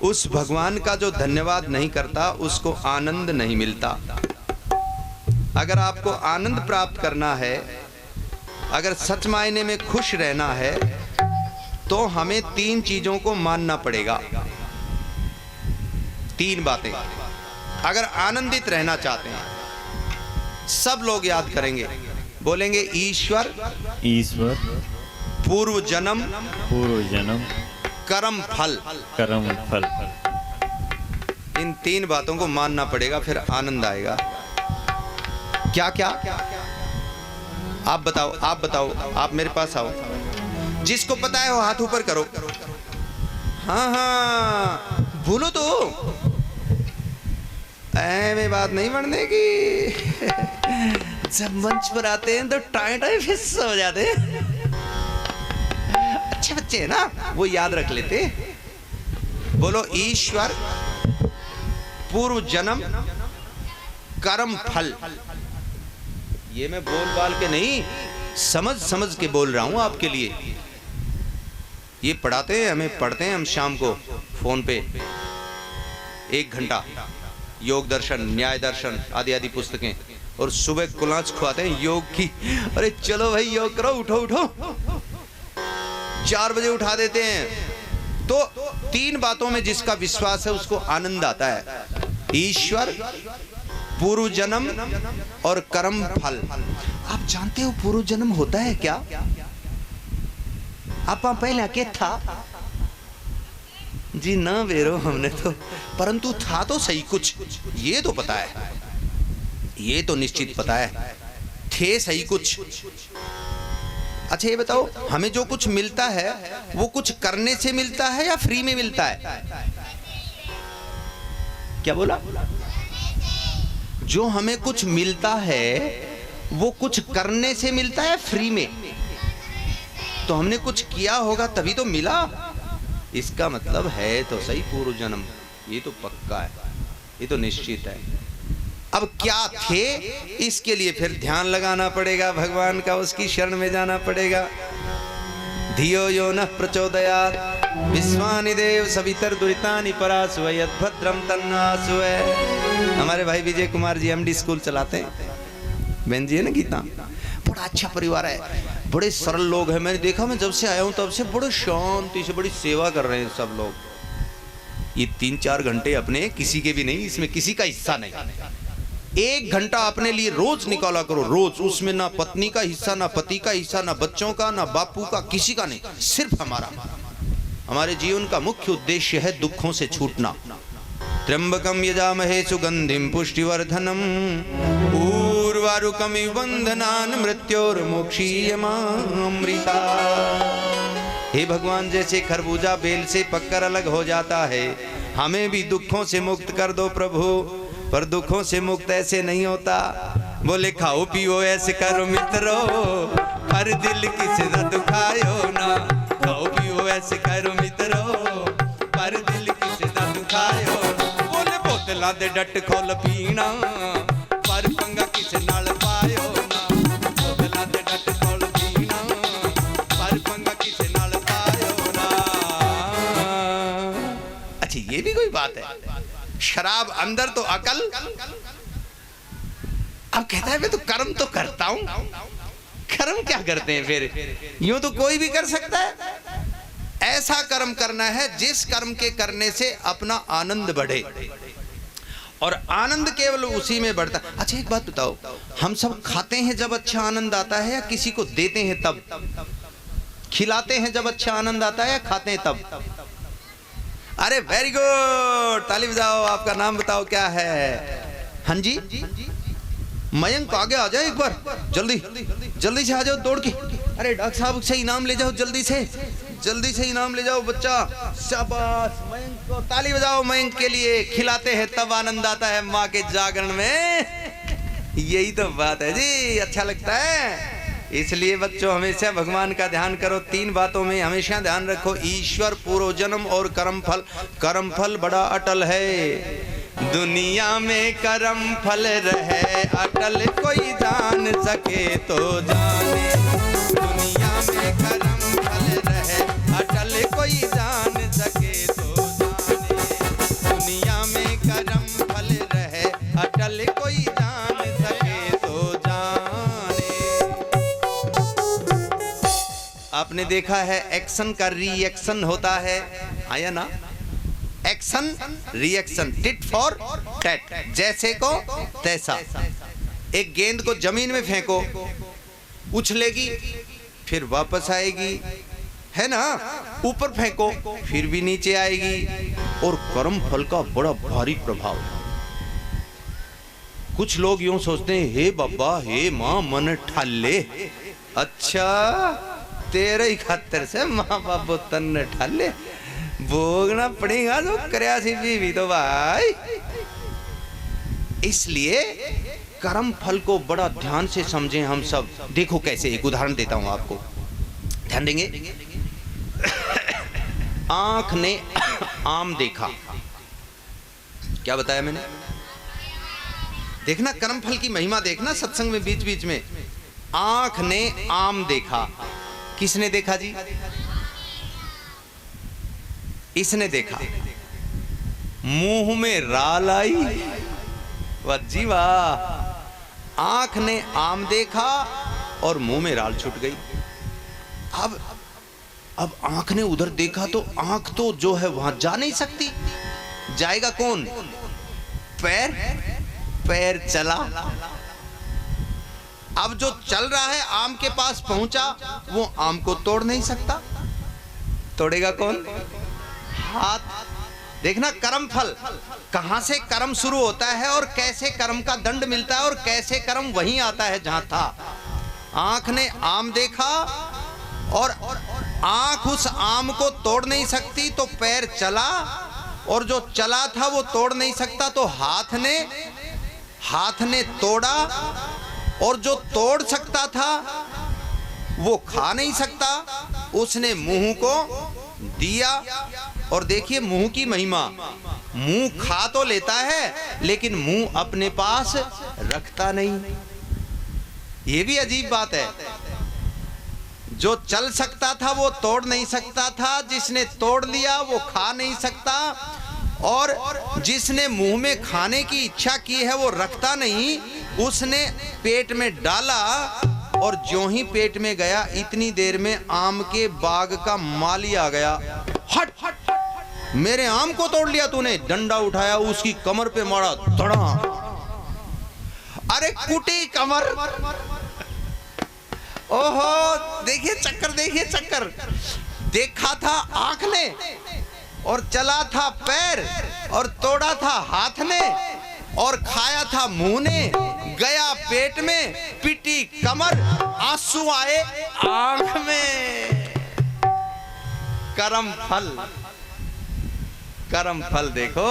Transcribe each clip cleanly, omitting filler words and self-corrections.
उस भगवान का जो धन्यवाद नहीं करता उसको आनंद नहीं मिलता। अगर आपको आनंद प्राप्त करना है, अगर सच मायने में खुश रहना है, तो हमें 3 चीजों को मानना पड़ेगा। 3 बातें अगर आनंदित रहना चाहते हैं। सब लोग याद करेंगे, बोलेंगे ईश्वर, ईश्वर, पूर्व जन्म, कर्म फल। इन 3 बातों को मानना पड़ेगा, फिर आनंद आएगा। क्या क्या? आप बताओ, आप मेरे पास आओ। जिसको पता है वो हाथ ऊपर करो। हाँ, बोलो तो, ऐਵੇਂ बात नहीं बढ़ने की। जब मंच पर आते हैं तो टाइम फिस हो जाते हैं। अच्छे बच्चे हैं ना, वो याद रख लेते। बोलो ईश्वर, पूर्व जन्म, कर्म फल। ये मैं बोल बाल के नहीं, समझ के बोल रहा हूं आपके लिए। ये पढ़ाते हैं हमें, पढ़ते हैं हम शाम को फोन पे 1 घंटा योग दर्शन, न्याय दर्शन आदि आदि पुस्तकें, और सुबह कुलांच खुआते हैं योग की। अरे चलो भाई योग करो, उठो 4 बजे उठा देते हैं। तो 3 बातों में जिसका विश्वास है उसको आनंद आता है। ईश्वर, पूर्व जन्म और कर्म फल। आप जानते हो पूर्व जन्म होता है क्या? आप पहले क्या था जी? ना बेरो हमने तो, परंतु था तो सही कुछ, ये तो पता है, ये तो निश्चित पता है, थे सही कुछ। अच्छा ये बताओ, हमें जो कुछ मिलता है वो कुछ करने से मिलता है या फ्री में मिलता है? क्या बोला? जो हमें कुछ मिलता है वो कुछ करने से मिलता है फ्री में? तो हमने कुछ किया होगा तभी तो मिला। इसका मतलब है तो सही पूर्व जन्म, ये तो पक्का है, ये तो निश्चित है। अब क्या थे, इसके लिए फिर ध्यान लगाना पड़ेगा भगवान का, उसकी शरण में जाना पड़ेगा। धियो यो न प्रचोदयात् विश्वानि देव सवितर दुरितानि परासुवै भद्रम तन्नासुवै। हमारे भाई विजय कुमार जी एमडी स्कूल चलाते हैं, बहन जी है ना गीता। बड़ा अच्छा परिवार है, बड़े सरल लोग हैं। मैंने देखा, मैं जब से आया हूं तब से बड़े शांति से बड़ी सेवा कर रहे हैं सब लोग। ये 3-4 घंटे अपने, किसी के भी नहीं, इसमें किसी का हिस्सा नहीं। 1 घंटा अपने लिए रोज निकाला करो, रोज। उसमें ना पत्नी का हिस्सा, ना पति का हिस्सा, ना बच्चों का, ना बापू का, किसी का नहीं, सिर्फ हमारा। हमारे जीवन का मुख्य उद्देश्य है दुखों से छूटना। त्र्यंबकम यजामहे सुगंधिम पुष्टिवर्धनम उर्वारुकमिव बंधनान् मृत्योर्मोक्षीयमामृता। हे भगवान, जैसे खरबूजा बेल से पककर अलग हो जाता है, हमें भी दुखों से मुक्त कर दो प्रभु। पर दुखों से मुक्त ऐसे नहीं होता। बोले खाओ पियो ऐसे करो मित्रो, हर दिल किसे न दुखायो ना। खाओ पियो ऐसे करो मित्रो, हर दिल किसे न दुखायो। बोले बोतला दे डट खोल पीना, पर पंगा किसे नाल पायो ना। बोतला दे डट खोल पीना, पर पंगा किसे नाल पायो ना। अच्छा ये भी कोई बात है? शराब अंदर तो अकल। अब कहता है मैं तो कर्म तो करता हूं। कर्म क्या करते हैं फिर? यूं तो कोई भी कर सकता है। ऐसा कर्म करना है जिस कर्म के करने से अपना आनंद बढ़े, और आनंद केवल उसी में बढ़ता। अच्छा एक बात बताओ, हम सब खाते हैं जब अच्छा आनंद आता है, या किसी को देते हैं तब? खिलाते हैं जब अच्छा आनंद आता है, या खाते हैं तब? अरे वेरी गुड, ताली बजाओ। आपका नाम बताओ क्या है? हाँ जी, मयंक आगे आ जाओ एक बार, जल्दी से आ जाओ दौड़ के। अरे डॉक्टर साहब से इनाम ले जाओ, जल्दी से इनाम ले जाओ बच्चा। शाबाश मयंक को ताली बजाओ। मयंक के लिए खिलाते हैं तब आनंद आता है माँ के जागरण में। यही तो बात है जी, अच्छा लगता है। इसलिए बच्चों हमेशा भगवान का ध्यान करो। 3 बातों में हमेशा ध्यान रखो, ईश्वर, पूर्व जन्म और कर्म फल। कर्म फल बड़ा अटल है। दुनिया में कर्म फल रहे अटल, कोई जान सके तो जाने। दुनिया में कर्म फल रहे अटल, कोई जान सके तो जाने। आपने देखा है एक्शन का रिएक्शन होता है, आया ना, action reaction, tit for tat, जैसे को तैसा। एक गेंद को जमीन में फेंको, उछलेगी फिर वापस आएगी, है ना, ऊपर फेंको फिर भी नीचे आएगी। और कर्म फल का बड़ा भारी प्रभाव है। कुछ लोग यूं सोचते हैं, हे बाबा हे माँ मन ठाले, अच्छा तेरे ही खातिर से माँ बाप तन ठाले, भोगना पड़ेगा जो करया सी भी तो भाई। इसलिए कर्म फल को बड़ा ध्यान से समझें हम सब। देखो कैसे, एक उदाहरण देता हूं आपको, ध्यान देंगे। आंख ने आम देखा, क्या बताया मैंने? देखना कर्म फल की महिमा, देखना सत्संग में बीच बीच में। आंख ने आम देखा, किसने देखा जी? इसने देखा। मुंह में राल आई, वाह जी वाह। आंख ने आम देखा और मुंह में राल छूट गई। अब आंख ने उधर देखा तो आंख तो जो है वहां जा नहीं सकती, जाएगा कौन? पैर, पैर चला। अब जो चल रहा है आम के पास पहुंचा, वो आम को तोड़ नहीं सकता, तोड़ेगा कौन? हाथ। देखना कर्म फल, कहां से कर्म शुरू होता है और कैसे कर्म का दंड मिलता है और कैसे कर्म वहीं आता है जहां था। आंख ने आम देखा और आंख उस आम को तोड़ नहीं सकती, तो पैर चला और जो चला था वो तोड़ नहीं सकता, तो हाथ ने तोड़ा और जो तोड़ सकता था वो खा नहीं सकता, उसने मुंह को दिया। और देखिए मुंह की महिमा, मुंह खा तो लेता है लेकिन मुंह अपने पास रखता नहीं। ये भी अजीब बात है। जो चल सकता था वो तोड़ नहीं सकता था, जिसने तोड़ लिया वो खा नहीं सकता, और जिसने मुंह में खाने की इच्छा की है वो रखता नहीं। उसने पेट में डाला और ज्यों ही पेट में गया, इतनी देर में आम के बाग का माली आ गया। हट, मेरे आम को तोड़ लिया तूने। डंडा उठाया, उसकी कमर पे मारा, धड़ा। अरे कुटी कमर। ओहो, देखिए चक्कर, देखिए चक्कर। देखा था आंख ने और चला था पैर और तोड़ा था हाथ ने और खाया था मुंह ने, गया पेट में, पिटी कमर, आंसू आए आंख में। कर्म फल, कर्म फल देखो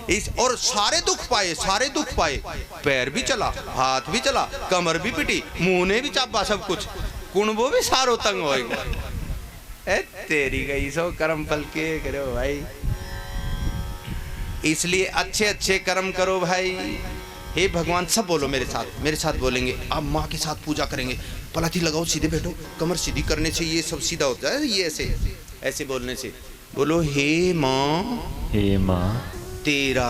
इस। और सारे दुख पाए, सारे दुख पाए। पैर भी चला, हाथ भी चला, कमर भी पिटी, मुंह ने भी चापा, सब कुछ। कुणबो भी सारो तंग होएगा। ए तेरी गई सो कर्म फल के करो भाई। इसलिए अच्छे अच्छे कर्म करो भाई। हे भगवान, सब बोलो मेरे साथ, मेरे साथ बोलेंगे। आप माँ के साथ पूजा करेंगे। पलाथी लगाओ, सीधे बैठो, कमर सीधी करने से ये सब सीधा होता है। ये ऐसे ऐसे बोलने से बोलो, हे माँ, हे माँ, तेरा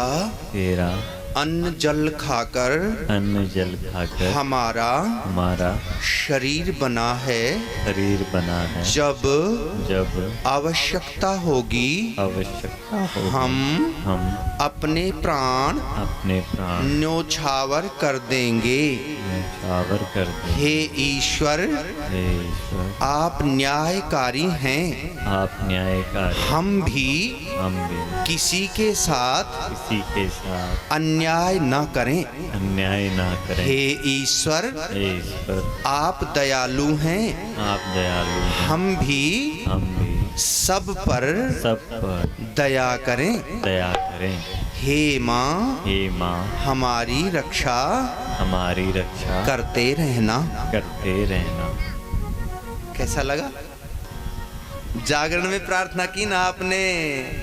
अन्न जल खाकर हमारा शरीर बना है। जब आवश्यकता होगी हम अपने प्राण न्योछावर कर देंगे। हे ईश्वर, आप न्यायकारी हैं। हम भी किसी के साथ अन्याय ना करें। हे ईश्वर, आप दयालु हैं। हम भी सब पर दया करें। हे माँ, हमारी रक्षा करते रहना। कैसा लगा? जागरण में प्रार्थना की ना आपने?